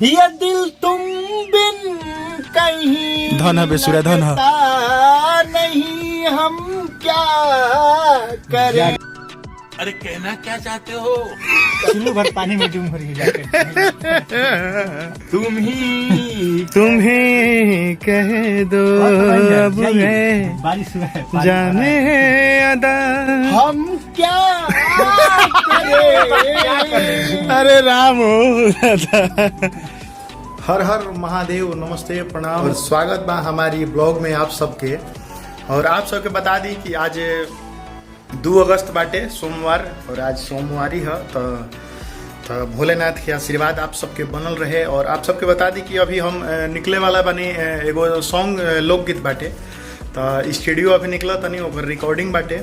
ये दिल तुम बिन कहीं धन है बेसुरा धन है। नहीं हम क्या करें। अरे कहना क्या चाहते हो? किलो भर पानी में डूब रही जाके तुम ही कह दो अब है बारिश जाने अदा हम क्या करें। अरे राम हो हर हर महादेव, नमस्ते, प्रणाम और स्वागत बा हमारी ब्लॉग में आप सबके। और आप सबके बता दी कि आज 2 अगस्त बाटे सोमवार और आज सोमवारी है तो भोलेनाथ के आशीर्वाद आप सबके बनल रहे। और आप सबके बता दी कि अभी हम निकले वाला बनी एगो सॉन्ग लोकगीत बाटे तो स्टूडियो अभी निकला तनी ओकर रिकॉर्डिंग बाटे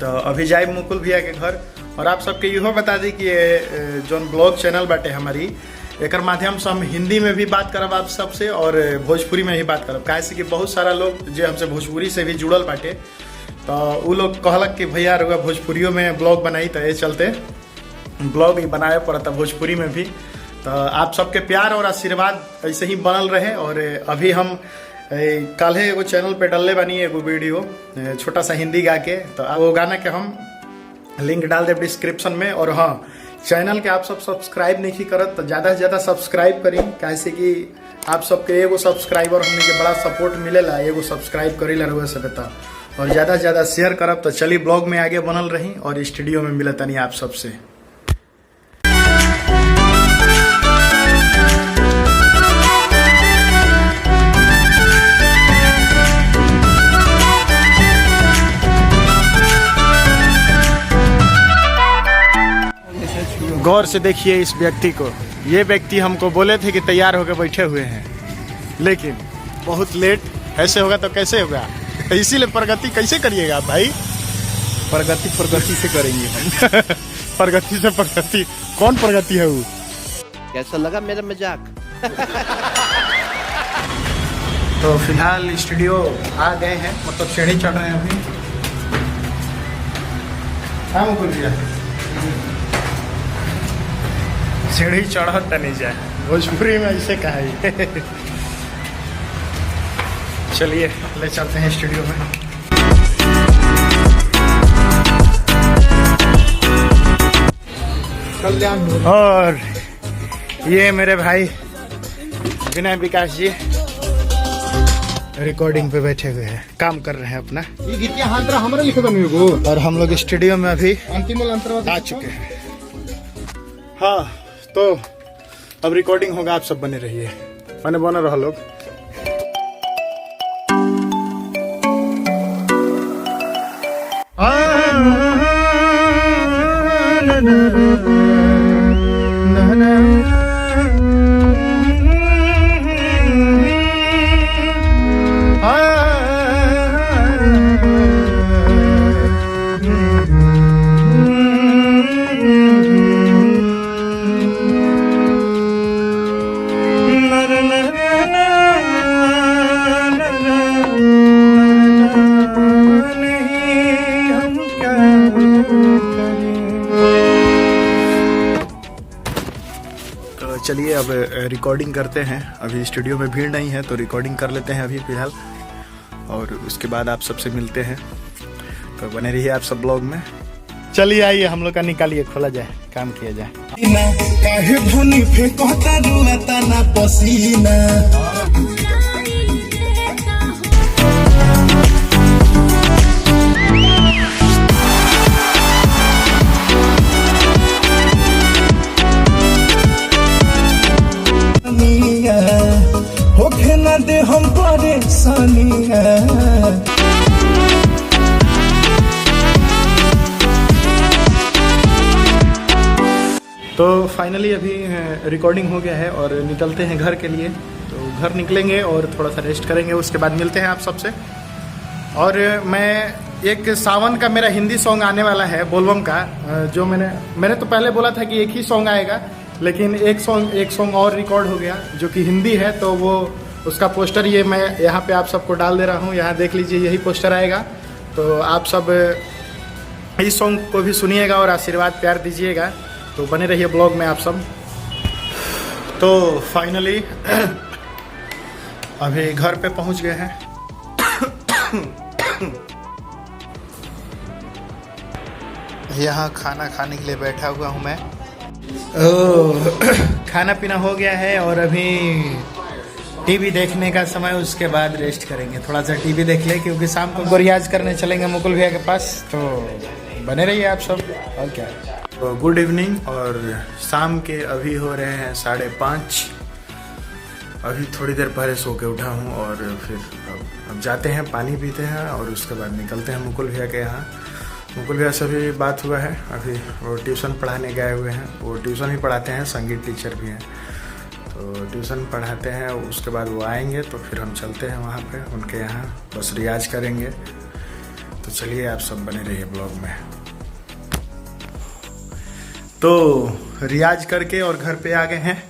तो अभी जाए मुकुल भैया के घर। और आप सबके इहो बता दी कि जो ब्लॉग चैनल बाटे हमारी एकर माध्यम से हम हिंदी में भी बात करब आप सबसे और भोजपुरी में भी बात करब, काहे से कि बहुत सारा लोग जो हमसे भोजपुरी से भी जुड़ल बाटे तो वो लोग कहलक कि भैया रुआ भोजपुरियों में ब्लॉग बनाई तो ये चलते ब्लॉग ही बनाए पड़ता भोजपुरी में भी। तो आप सबके प्यार और आशीर्वाद ऐसे ही बनल रहे। और अभी हम कल एगो चैनल पे डलले बनी एगो वीडियो छोटा सा हिंदी गा के, तो वो गाना के हम लिंक डाल देव डिस्क्रिप्शन में। और हाँ, चैनल के आप सब सब्सक्राइब नहीं करत तो ज़्यादा से ज़्यादा सब्सक्राइब करी, कैसे कि आप सबके एगो सब्सक्राइबर हमने के बड़ा सपोर्ट मिलेला, एगो सब्सक्राइब करी ला रहुआ सब बता और ज़्यादा से ज़्यादा शेयर करब तो चलिए ब्लॉग में आगे बनल रही और स्टूडियो में मिलता नहीं आप सबसे। गौर से देखिए इस व्यक्ति को। ये व्यक्ति हमको बोले थे कि तैयार होकर बैठे हुए हैं लेकिन बहुत लेट। ऐसे होगा तो कैसे होगा, इसीलिए प्रगति कैसे करिएगा आप भाई? प्रगति से करेंगे हम प्रगति से प्रगति। कौन प्रगति है वो? कैसा लगा मेरा मजाक? तो फिलहाल स्टूडियो आ गए हैं, मतलब सीढ़ी चढ़ रहे हैं अभी। हाँ मुकुल भैया, सीढ़ी चढ़ता नहीं जाए, भोजपुरी में ऐसे कहा है। चलिए ले चलते हैं स्टूडियो में। और ये मेरे भाई विनय विकास जी रिकॉर्डिंग पे बैठे हुए हैं, काम कर रहे हैं अपना। और हम लोग स्टूडियो में अभी आ चुके हैं। हाँ तो अब रिकॉर्डिंग होगा, आप सब बने रहिए, मैंने बना रहा लोग। चलिए अब रिकॉर्डिंग करते हैं। अभी स्टूडियो में भीड़ नहीं है तो रिकॉर्डिंग कर लेते हैं अभी फिलहाल, और उसके बाद आप सबसे मिलते हैं। तो बने रहिए आप सब ब्लॉग में। चलिए आइए हम लोग का निकालिए, खोला जाए, काम किया जाए। होके ना दे हम परेशानी है। तो फाइनली अभी रिकॉर्डिंग हो गया है और निकलते हैं घर के लिए। तो घर निकलेंगे और थोड़ा सा रेस्ट करेंगे, उसके बाद मिलते हैं आप सबसे। और मैं एक सावन का मेरा हिंदी सॉन्ग आने वाला है, बोलबम का, जो मैंने तो पहले बोला था कि एक ही सॉन्ग आएगा, लेकिन एक सॉन्ग और रिकॉर्ड हो गया जो कि हिंदी है। तो वो उसका पोस्टर ये मैं यहाँ पे आप सबको डाल दे रहा हूँ, यहाँ देख लीजिए, यही पोस्टर आएगा। तो आप सब इस सॉन्ग को भी सुनिएगा और आशीर्वाद प्यार दीजिएगा। तो बने रहिए ब्लॉग में आप सब। तो फाइनली अभी घर पे पहुंच गए हैं। यहाँ खाना खाने के लिए बैठा हुआ हूँ मैं। खाना पीना हो गया है और अभी टीवी देखने का समय, उसके बाद रेस्ट करेंगे। थोड़ा सा टीवी देख ले क्योंकि शाम को रियाज करने चलेंगे मुकुल भैया के पास। तो बने रहिए आप सब। और क्या, तो गुड इवनिंग। और शाम के अभी हो रहे हैं 5:30। अभी थोड़ी देर पहले सो के उठा हूँ और फिर अब जाते हैं, पानी पीते हैं और उसके बाद निकलते हैं मुकुल भैया के यहाँ। मुकुल भैया से भी बात हुआ है। अभी वो ट्यूशन पढ़ाने गए हुए हैं। वो ट्यूशन ही पढ़ाते हैं, संगीत टीचर भी हैं। तो ट्यूशन पढ़ाते हैं, उसके बाद वो आएंगे तो फिर हम चलते हैं वहाँ पे उनके यहाँ, बस रियाज करेंगे। तो चलिए आप सब बने रहिए ब्लॉग में। तो रियाज करके और घर पे आ गए हैं।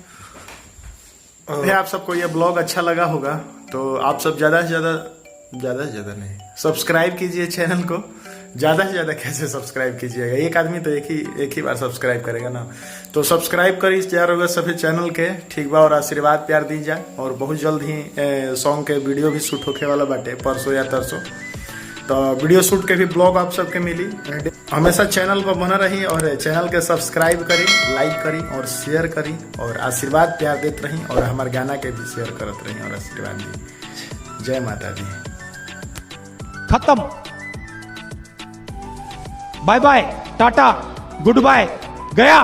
और आप सबको ये ब्लॉग अच्छा लगा होगा तो आप सब ज़्यादा से ज़्यादा नहीं, सब्सक्राइब कीजिए चैनल को। ज़्यादा से ज़्यादा कैसे सब्सक्राइब कीजिएगा, एक आदमी तो एक ही बार सब्सक्राइब करेगा ना। तो सब्सक्राइब करी यार होगा सभी चैनल के, ठीक बा। और आशीर्वाद प्यार दी जाए। और बहुत जल्द ही सॉन्ग के वीडियो भी शूट होके वाला बाटे, परसों या तरसों। तो वीडियो शूट के भी ब्लॉग आप सबके मिली। हमेशा चैनल पर बना रही और चैनल के सब्सक्राइब करी, लाइक करी और शेयर करी और आशीर्वाद प्यार देते रही। और हमारे गाना के भी शेयर करते रही और आशीर्वाद दी। जय माता दी। खत्म। Bye bye, tata, goodbye, गया।